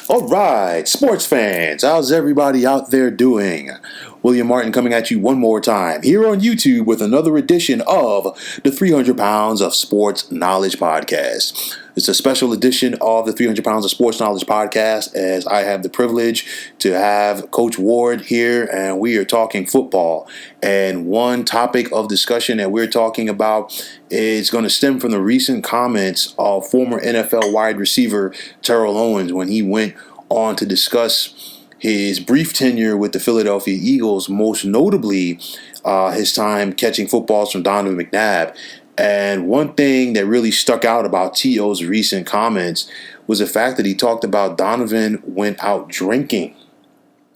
All right, sports fans, how's everybody out there doing? William Martin coming at you one more time here on YouTube with another edition of the 300 Pounds of Sports Knowledge Podcast. It's a special edition of the 300 Pounds of Sports Knowledge Podcast as I have the privilege to have Coach Ward here and we are talking football. And one topic of discussion that we're talking about is going to stem from the recent comments of former NFL wide receiver Terrell Owens when he went on to discuss his brief tenure with the Philadelphia Eagles, most notably his time catching footballs from Donovan McNabb. And one thing that really stuck out about T.O.'s recent comments was the fact that he talked about Donovan went out drinking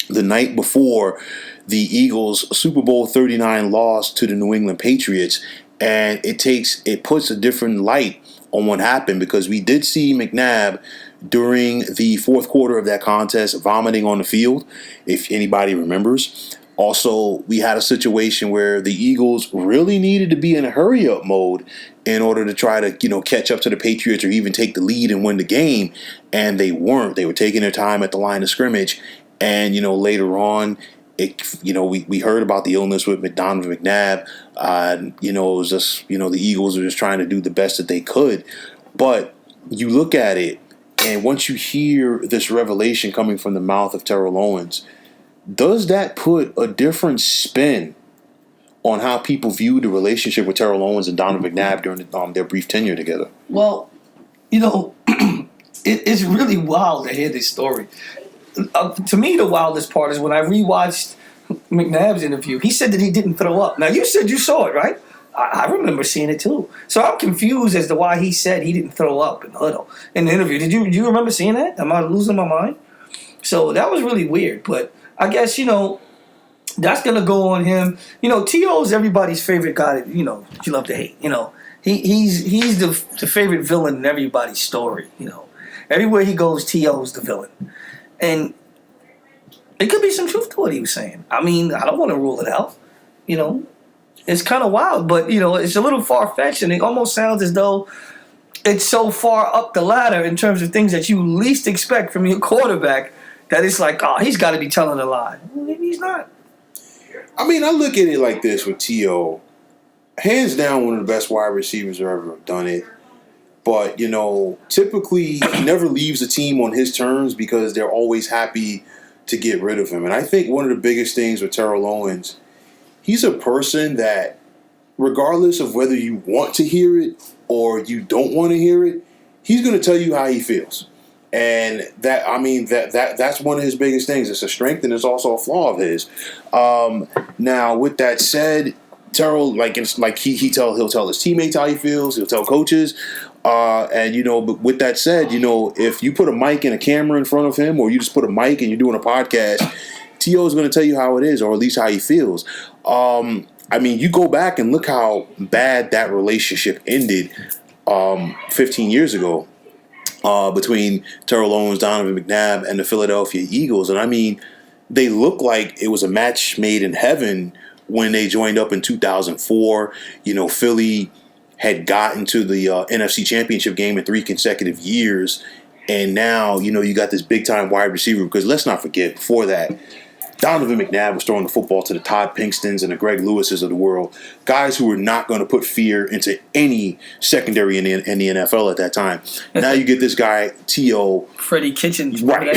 the night before the Eagles' Super Bowl 39 loss to the New England Patriots. And it puts a different light on what happened because we did see McNabb during the fourth quarter of that contest vomiting on the field, if anybody remembers. Also, we had a situation where the Eagles really needed to be in a hurry-up mode in order to try to, catch up to the Patriots or even take the lead and win the game, and they weren't. They were taking their time at the line of scrimmage, and, later on, we heard about the illness with Donovan McNabb. It was just, the Eagles were just trying to do the best that they could. But you look at it, and once you hear this revelation coming from the mouth of Terrell Owens, does that put a different spin on how people view the relationship with Terrell Owens and Donovan McNabb during their brief tenure together? Well, it's really wild to hear this story. To me, the wildest part is when I rewatched McNabb's interview. He said that he didn't throw up. Now, you said you saw it, right? I remember seeing it too. So I'm confused as to why he said he didn't throw up in the huddle in the interview. Do you remember seeing that? Am I losing my mind? So that was really weird. But I guess, that's going to go on him. T.O. is everybody's favorite guy that, you love to hate. He's the favorite villain in everybody's story, Everywhere he goes, T.O. is the villain. And it could be some truth to what he was saying. I mean, I don't want to rule it out, It's kind of wild, but, it's a little far-fetched, and it almost sounds as though it's so far up the ladder in terms of things that you least expect from your quarterback that it's like, oh, he's got to be telling a lie. Well, maybe he's not. I mean, I look at it like this with T.O. Hands down, one of the best wide receivers who ever done it. But, typically he never leaves a team on his terms because they're always happy to get rid of him. And I think one of the biggest things with Terrell Owens, he's a person that, regardless of whether you want to hear it or you don't want to hear it, he's going to tell you how he feels. And that's one of his biggest things. It's a strength and it's also a flaw of his. Now, with that said, Terrell, he'll tell his teammates how he feels. He'll tell coaches. But with that said, if you put a mic and a camera in front of him, or you just put a mic and you're doing a podcast, T.O. is going to tell you how it is, or at least how he feels. You go back and look how bad that relationship ended 15 years ago. Between Terrell Owens, Donovan McNabb, and the Philadelphia Eagles. And they look like it was a match made in heaven when they joined up in 2004. Philly had gotten to the NFC Championship game in 3 consecutive years. And now, you got this big-time wide receiver. Because let's not forget, before that, Donovan McNabb was throwing the football to the Todd Pinkstons and the Greg Lewises of the world, guys who were not going to put fear into any secondary in the NFL at that time. Now you get this guy, T.O. Freddie Kitchens. Right.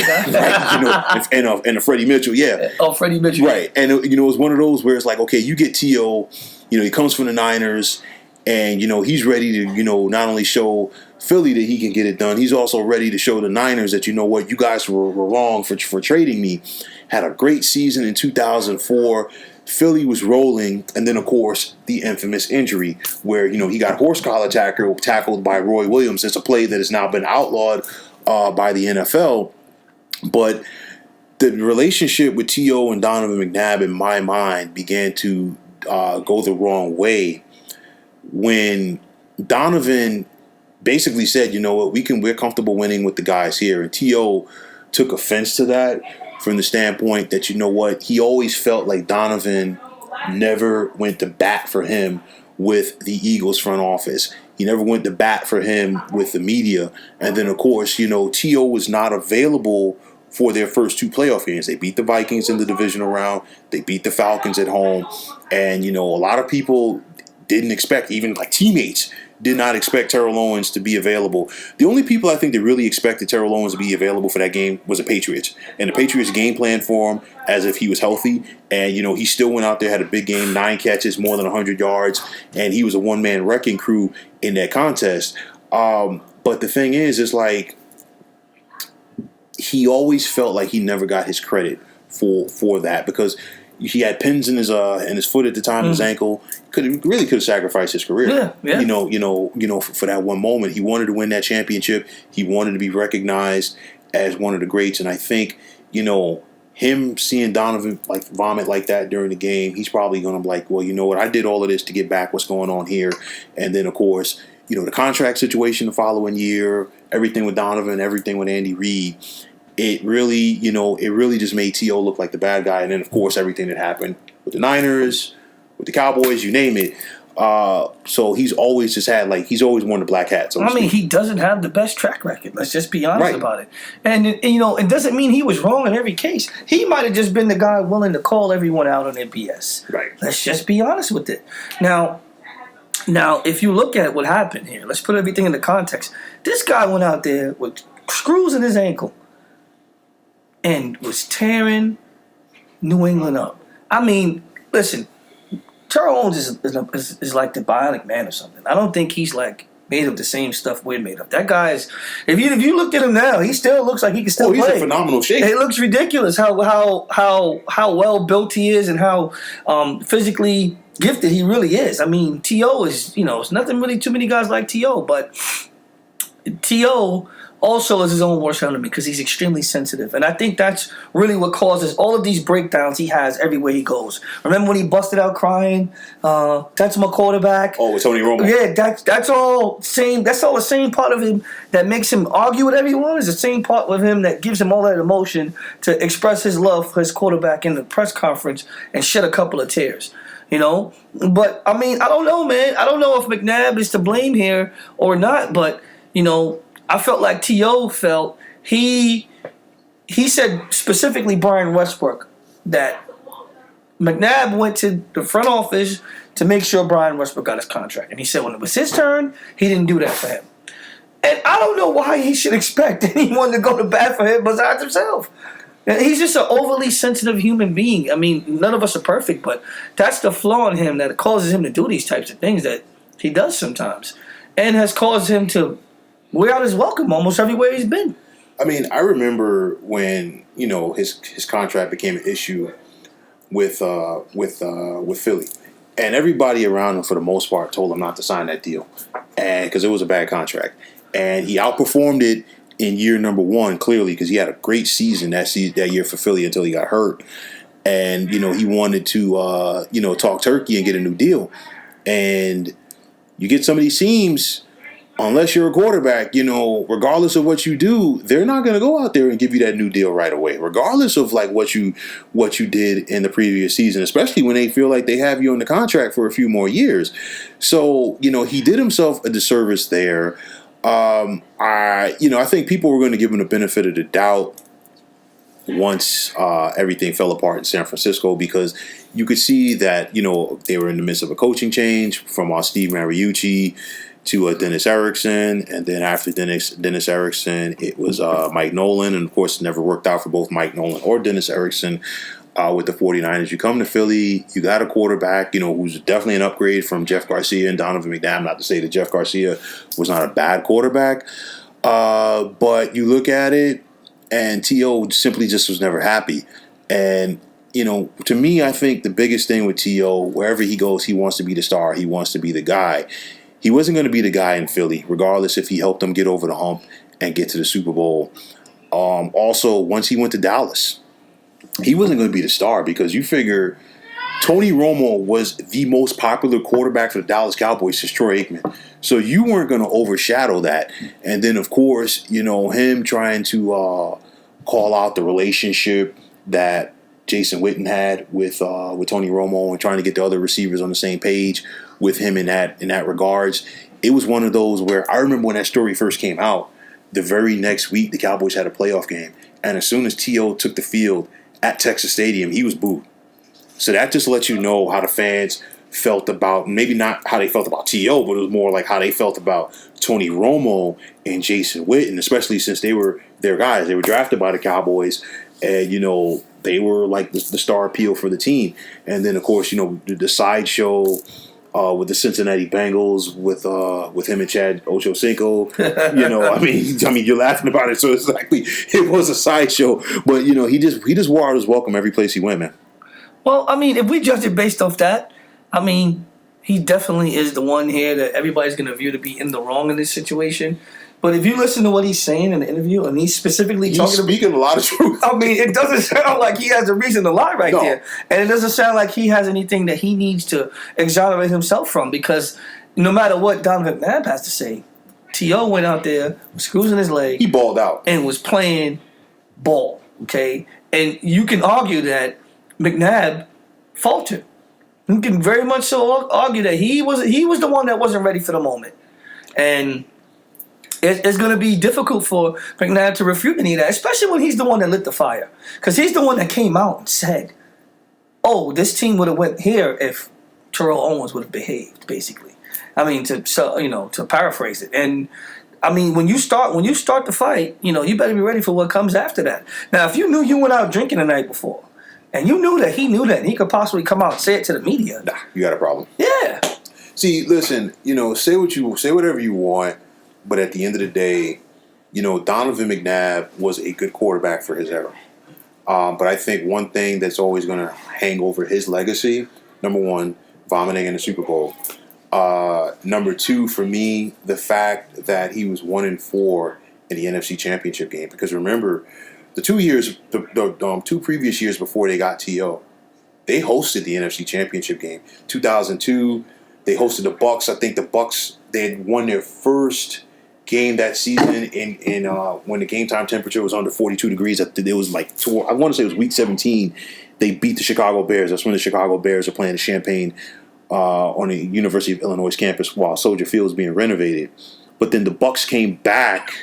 And a Freddie Mitchell, yeah. Oh, Freddie Mitchell. Right. And, it was one of those where it's like, okay, you get T.O., he comes from the Niners, and, he's ready to, not only show Philly that he can get it done, he's also ready to show the Niners that, you guys were wrong for trading me. Had a great season in 2004. Philly was rolling, and then, of course, the infamous injury where, he got horse collar tackled by Roy Williams. It's a play that has now been outlawed by the NFL. But the relationship with T.O. and Donovan McNabb, in my mind, began to go the wrong way when Donovan basically said, we're comfortable winning with the guys here. And T.O. took offense to that from the standpoint that, he always felt like Donovan never went to bat for him with the Eagles front office. He never went to bat for him with the media. And then, of course, T.O. was not available for their first two playoff games. They beat the Vikings in the divisional round. They beat the Falcons at home. And, a lot of people didn't expect, even like teammates, did not expect Terrell Owens to be available. The only people I think that really expected Terrell Owens to be available for that game was the Patriots. And the Patriots game plan for him as if he was healthy. And, he still went out there, had a big game, 9 catches, more than 100 yards. And he was a one-man wrecking crew in that contest. But the thing is, it's like he always felt like he never got his credit for that because he had pins in his foot at the time, his ankle. Could have sacrificed his career. Yeah. For that one moment, he wanted to win that championship. He wanted to be recognized as one of the greats. And I think, him seeing Donovan like vomit like that during the game, he's probably going to be like, well, you know what? I did all of this to get back what's going on here. And then, of course, the contract situation the following year, everything with Donovan, everything with Andy Reid. It really just made T.O. look like the bad guy. And then, of course, everything that happened with the Niners, with the Cowboys, you name it. So he's always he's always worn the black hat. So he doesn't have the best track record. Let's just be honest about it. And, it doesn't mean he was wrong in every case. He might have just been the guy willing to call everyone out on their BS. Right. Let's just be honest with it. Now, if you look at what happened here, let's put everything into context. This guy went out there with screws in his ankle and was tearing New England up. I mean, listen, Terrell Owens is like the Bionic Man or something. I don't think he's like made of the same stuff we're made of. That guy is. If you looked at him now, he still looks like he can still play. He's in phenomenal shape. It looks ridiculous how well built he is and how physically gifted he really is. I mean, T.O. is it's nothing really too many guys like T.O. But T.O. also is his own worst enemy because he's extremely sensitive. And I think that's really what causes all of these breakdowns he has everywhere he goes. Remember when he busted out crying? That's my quarterback. Oh, with Tony Romo. Yeah, that's all same. That's all the same part of him that makes him argue with everyone. Is the same part with him that gives him all that emotion to express his love for his quarterback in the press conference and shed a couple of tears. But I mean, I don't know, man. I don't know if McNabb is to blame here or not, but I felt like T.O. felt he said specifically Brian Westbrook that McNabb went to the front office to make sure Brian Westbrook got his contract. And he said when it was his turn, he didn't do that for him. And I don't know why he should expect anyone to go to bat for him besides himself. He's just an overly sensitive human being. I mean, none of us are perfect, but that's the flaw in him that causes him to do these types of things that he does sometimes and has caused him to wear out his welcome almost everywhere he's been. I mean, I remember when his contract became an issue with Philly, and everybody around him for the most part told him not to sign that deal, and because it was a bad contract, and he outperformed it in year number 1 clearly because he had a great season that year for Philly until he got hurt, and he wanted to talk turkey and get a new deal, and you get some of these teams. Unless you're a quarterback, regardless of what you do, they're not going to go out there and give you that new deal right away, regardless of like what you did in the previous season, especially when they feel like they have you on the contract for a few more years. So, he did himself a disservice there. I think people were going to give him the benefit of the doubt once everything fell apart in San Francisco because you could see that, they were in the midst of a coaching change from Steve Mariucci to Dennis Erickson, and then after Dennis Erickson, it was Mike Nolan, and of course it never worked out for both Mike Nolan or Dennis Erickson with the 49ers. You come to Philly, you got a quarterback, who's definitely an upgrade from Jeff Garcia and Donovan McNabb. Not to say that Jeff Garcia was not a bad quarterback, but you look at it, and T.O. simply just was never happy. And to me, I think the biggest thing with T.O., wherever he goes, he wants to be the star. He wants to be the guy. He wasn't going to be the guy in Philly, regardless if he helped them get over the hump and get to the Super Bowl. Also, once he went to Dallas, he wasn't going to be the star because you figure Tony Romo was the most popular quarterback for the Dallas Cowboys since Troy Aikman. So you weren't going to overshadow that. And then, of course, him trying to call out the relationship that Jason Witten had with Tony Romo and trying to get the other receivers on the same page with him in that regards. It was one of those where I remember when that story first came out, the very next week the Cowboys had a playoff game. And as soon as T.O. took the field at Texas Stadium, he was booed. So that just lets you know how the fans felt about, maybe not how they felt about T.O., but it was more like how they felt about Tony Romo and Jason Witten, especially since they were their guys. They were drafted by the Cowboys, and, they were like the star appeal for the team. And then, of course, the sideshow with the Cincinnati Bengals with him and Chad Ochocinco. I mean, you're laughing about it, so it was a sideshow. But he just wore out his welcome every place he went, man. Well, I mean, if we judge it based off that, I mean, he definitely is the one here that everybody's going to view to be in the wrong in this situation. But if you listen to what he's saying in the interview, and he's specifically speaking a lot of truth. I mean, it doesn't sound like he has a reason to lie right there. And it doesn't sound like he has anything that he needs to exonerate himself from, because no matter what Donovan McNabb has to say, T.O. went out there, was cruising his leg. He balled out. And was playing ball, okay? And you can argue that McNabb faltered. You can very much so argue that he was the one that wasn't ready for the moment. And it's going to be difficult for McNabb to refute any of that, especially when he's the one that lit the fire. Because he's the one that came out and said, oh, this team would have went here if Terrell Owens would have behaved, basically. I mean, to paraphrase it. And, I mean, when you start the fight, you better be ready for what comes after that. Now, if you knew you went out drinking the night before, and you knew that and he could possibly come out and say it to the media. Nah, you got a problem. Yeah. See, listen, say whatever you want, but at the end of the day, Donovan McNabb was a good quarterback for his era. But I think one thing that's always going to hang over his legacy, number one, vomiting in the Super Bowl. Number two, for me, the fact that he was 1-4 in the NFC Championship game. Because remember, the 2 previous years before they got T.O., they hosted the NFC Championship game. 2002, they hosted the Bucks. I think the Bucks, they had won their first game that season in when the game time temperature was under 42 degrees. It was I want to say it was week 17. They beat the Chicago Bears. That's when the Chicago Bears are playing in Champaign on the University of Illinois campus while Soldier Field was being renovated. But then the Bucks came back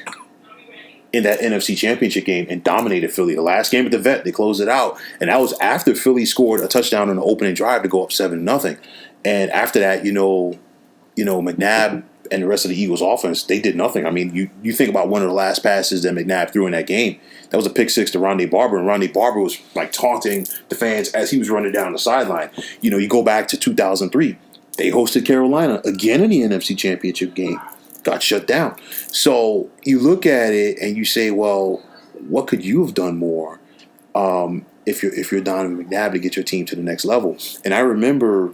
in that NFC Championship game and dominated Philly. The last game at the Vet, they closed it out. And that was after Philly scored a touchdown on the opening drive to go up 7-0. And after that, McNabb and the rest of the Eagles offense, they did nothing. I mean, you think about one of the last passes that McNabb threw in that game. That was a pick six to Rondé Barber, and Rondé Barber was taunting the fans as he was running down the sideline. You go back to 2003. They hosted Carolina again in the NFC Championship game. Got shut down. So you look at it and you say, well, what could you have done more if you're Donovan McNabb to get your team to the next level? And I remember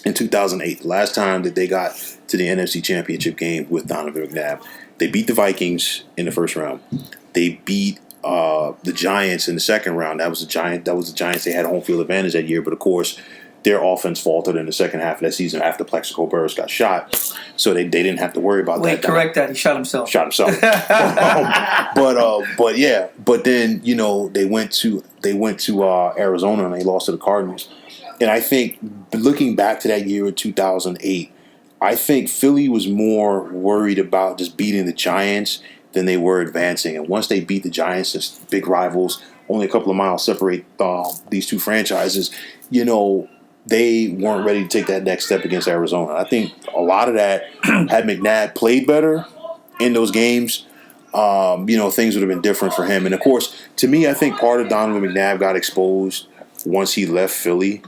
in 2008, the last time that they got to the NFC Championship game with Donovan McNabb, they beat the Vikings in the first round. They beat the Giants in the second round. That was the Giants. They had home field advantage that year, but of course, their offense faltered in the second half of that season after Plexico Burress got shot. So they didn't have to worry about that. Wait, correct that. He shot himself. But then, they went to Arizona and they lost to the Cardinals. And I think looking back to that year in 2008, I think Philly was more worried about just beating the Giants than they were advancing. And once they beat the Giants, as big rivals, only a couple of miles separate these two franchises, they weren't ready to take that next step against Arizona. I think a lot of that, had McNabb played better in those games, things would have been different for him. And, of course, to me, I think part of Donovan McNabb got exposed once he left Philly.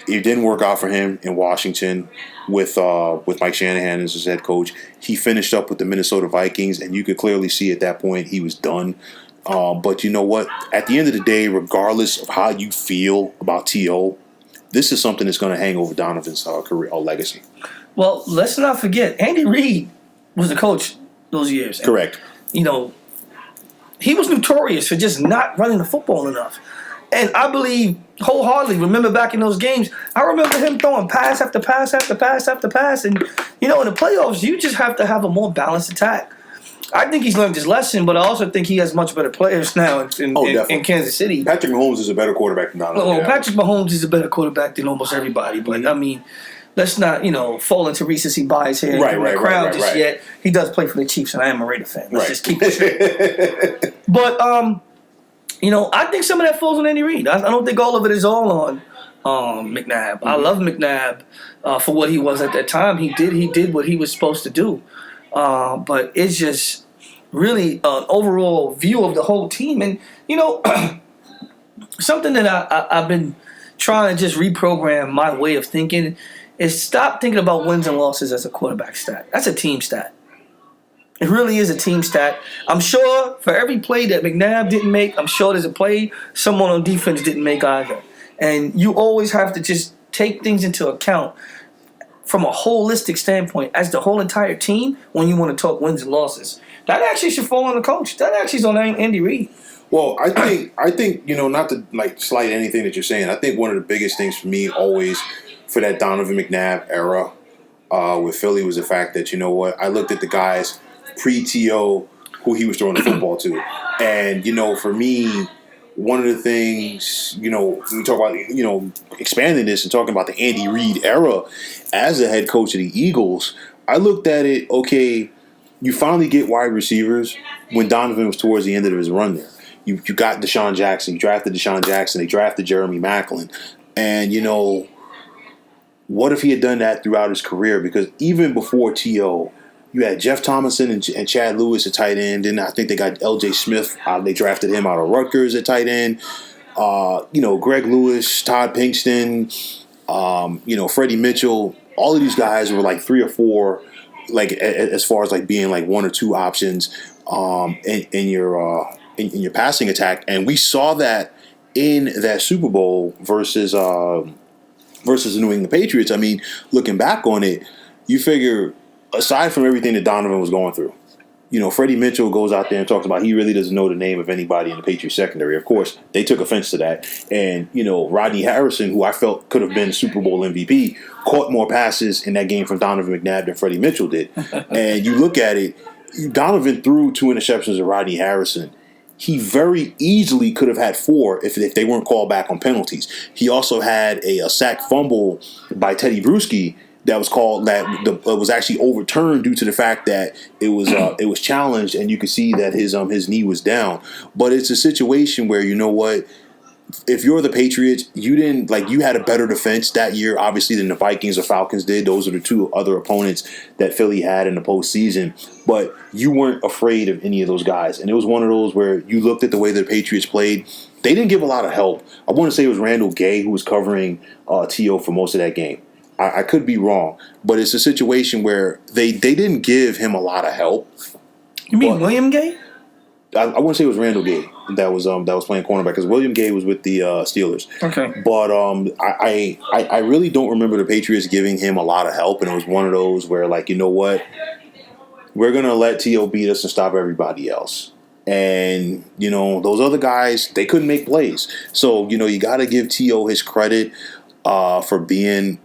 It didn't work out for him in Washington with Mike Shanahan as his head coach. He finished up with the Minnesota Vikings, and you could clearly see at that point he was done. But you know what? At the end of the day, regardless of how you feel about T.O., this is something that's going to hang over Donovan's career or legacy. Well, let's not forget, Andy Reid was the coach those years. Correct. And, he was notorious for just not running the football enough. And I believe wholeheartedly, remember back in those games, I remember him throwing pass after pass after pass after pass. And, in the playoffs, you just have to have a more balanced attack. I think he's learned his lesson, but I also think he has much better players now in Kansas City. Patrick Mahomes is a better quarterback than Donovan. Well, Patrick Mahomes is a better quarterback than almost everybody, but I mean, let's not fall into recency bias here and the crowd just yet. He does play for the Chiefs, and I am a Raider fan. Let's just keep it straight. But I think some of that falls on Andy Reid. I don't think all of it is all on McNabb. I love McNabb for what he was at that time. He did what he was supposed to do. But it's just really an overall view of the whole team. And, something that I've been trying to just reprogram my way of thinking is stop thinking about wins and losses as a quarterback stat. That's a team stat. It really is a team stat. I'm sure for every play that McNabb didn't make, I'm sure there's a play someone on defense didn't make either. And you always have to just take things into account from a holistic standpoint as the whole entire team when you want to talk wins and losses. That actually should fall on the coach. That actually is on Andy Reid. Well, I think not to slight anything that you're saying. I think one of the biggest things for me always for that Donovan McNabb era with Philly was the fact that I looked at the guys pre-TO who he was throwing the football to, and for me, one of the things we talk about expanding this and talking about the Andy Reid era as a head coach of the Eagles. I looked at it. Okay, you finally get wide receivers when Donovan was towards the end of his run there. You got Deshaun Jackson. You drafted Deshaun Jackson. They drafted Jeremy Maclin. And, what if he had done that throughout his career? Because even before T.O., you had Jeff Thomason and Chad Lewis at tight end. And I think they got L.J. Smith. They drafted him out of Rutgers at tight end. Greg Lewis, Todd Pinkston, Freddie Mitchell. All of these guys were like 3 or 4, as far as being 1 or 2 options in your passing attack, and we saw that in that Super Bowl versus the New England Patriots. I mean, looking back on it, you figure aside from everything that Donovan was going through, Freddie Mitchell goes out there and talks about he really doesn't know the name of anybody in the Patriots secondary. Of course, they took offense to that, and Rodney Harrison, who I felt could have been Super Bowl MVP, caught more passes in that game from Donovan McNabb than Freddie Mitchell did. And you look at it, Donovan threw 2 interceptions to Rodney Harrison. He very easily could have had 4 if they weren't called back on penalties. He also had a sack fumble by Teddy Bruschi that was called that was actually overturned due to the fact that it was challenged, and you could see that his knee was down. But it's a situation where if you're the Patriots, you had a better defense that year, obviously, than the Vikings or Falcons did. Those are the 2 other opponents that Philly had in the postseason. But you weren't afraid of any of those guys. And it was one of those where you looked at the way the Patriots played. They didn't give a lot of help. I want to say it was Randall Gay who was covering T.O. for most of that game. I could be wrong. But it's a situation where they didn't give him a lot of help. You mean William Gay? I want to say it was Randall Gay that was playing cornerback, because William Gay was with the Steelers. Okay, but I really don't remember the Patriots giving him a lot of help, and it was one of those where we're gonna let T.O. beat us and stop everybody else. And those other guys, they couldn't make plays. So you got to give T.O. his credit for being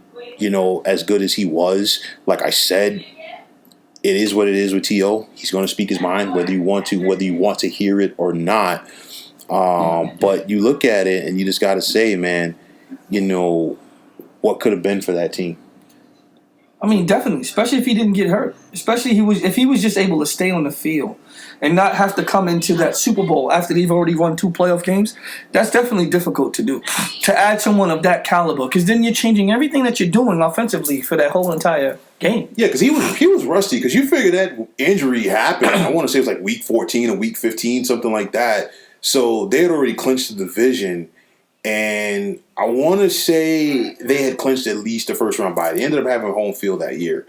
as good as he was. Like I said, it is what it is with T.O. He's going to speak his mind, whether you want to hear it or not. But you look at it and you just got to say, man, what could have been for that team. I mean, definitely, especially if he didn't get hurt. Especially if he was just able to stay on the field and not have to come into that Super Bowl after they've already won 2 playoff games. That's definitely difficult to do. To add someone of that caliber, because then you're changing everything that you're doing offensively for that whole entire game. Yeah, because he was rusty. Because you figure that injury happened. I want to say it was like week 14 or week 15, something like that. So they had already clinched the division. And I want to say they had clinched at least the first round bye. They ended up having home field that year.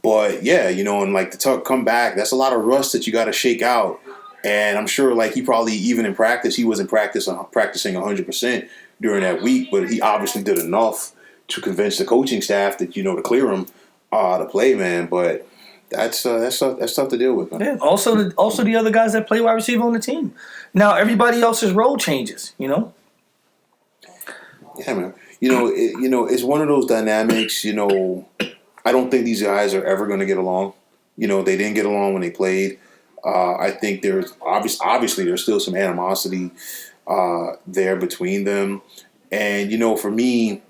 But, yeah, and to come back, that's a lot of rust that you got to shake out. And I'm sure, he probably, even in practice, he wasn't practicing 100% during that week. But he obviously did enough to convince the coaching staff that, to clear him to play, man. But that's tough to deal with, man. Yeah, also the other guys that play wide receiver on the team. Now, everybody else's role changes, Yeah, man. It's one of those dynamics. I don't think these guys are ever going to get along. They didn't get along when they played. I think there's obviously there's still some animosity there between them, and for me,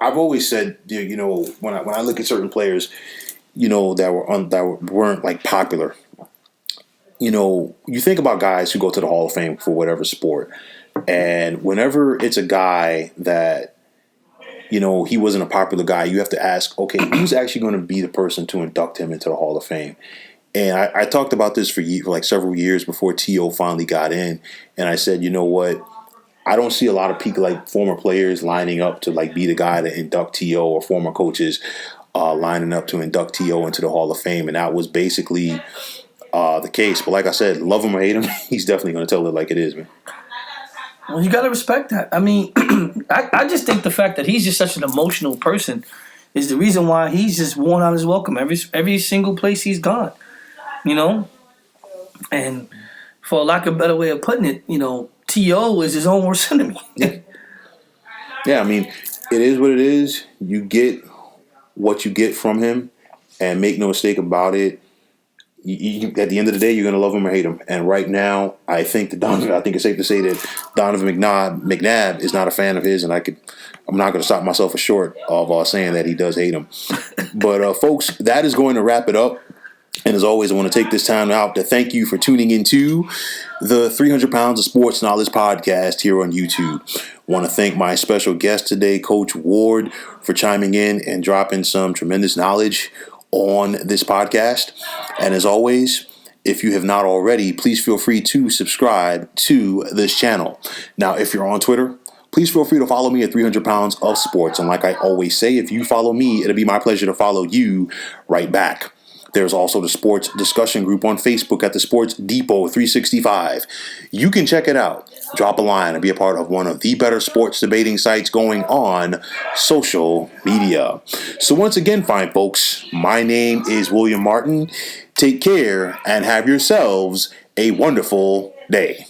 I've always said, when I look at certain players, that weren't like popular. You think about guys who go to the Hall of Fame for whatever sport, and whenever it's a guy that he wasn't a popular guy, you have to ask, okay, who's actually going to be the person to induct him into the Hall of Fame? And I talked about this for like several years before T.O. finally got in, and I said, you know what? I don't see a lot of people like former players lining up to like be the guy to induct T.O. or former coaches lining up to induct T.O. into the Hall of Fame, and that was basically the case. But like I said, love him or hate him, he's definitely going to tell it like it is, man. Well, you got to respect that. I mean, I just think the fact that he's just such an emotional person is the reason why he's just worn out his welcome every single place he's gone. And for lack of a better way of putting it, T.O. is his own worst enemy. Yeah, I mean, it is what it is. You get what you get from him, and make no mistake about it. At the end of the day, you're going to love him or hate him. And right now, I think it's safe to say that Donovan McNabb is not a fan of his, and I'm not going to stop myself short of saying that he does hate him. But folks, that is going to wrap it up. And as always, I want to take this time out to thank you for tuning into the 300 Pounds of Sports Knowledge podcast here on YouTube. I want to thank my special guest today, Coach Ward, for chiming in and dropping some tremendous knowledge on this podcast. And as always, if you have not already, please feel free to subscribe to this channel. Now, if you're on Twitter, please feel free to follow me at 300 Pounds of Sports. And like I always say, if you follow me, it'll be my pleasure to follow you right back. There's also the sports discussion group on Facebook at the Sports Depot 365. You can check it out. Drop a line and be a part of one of the better sports debating sites going on social media. So once again, fine folks, my name is William Martin. Take care and have yourselves a wonderful day.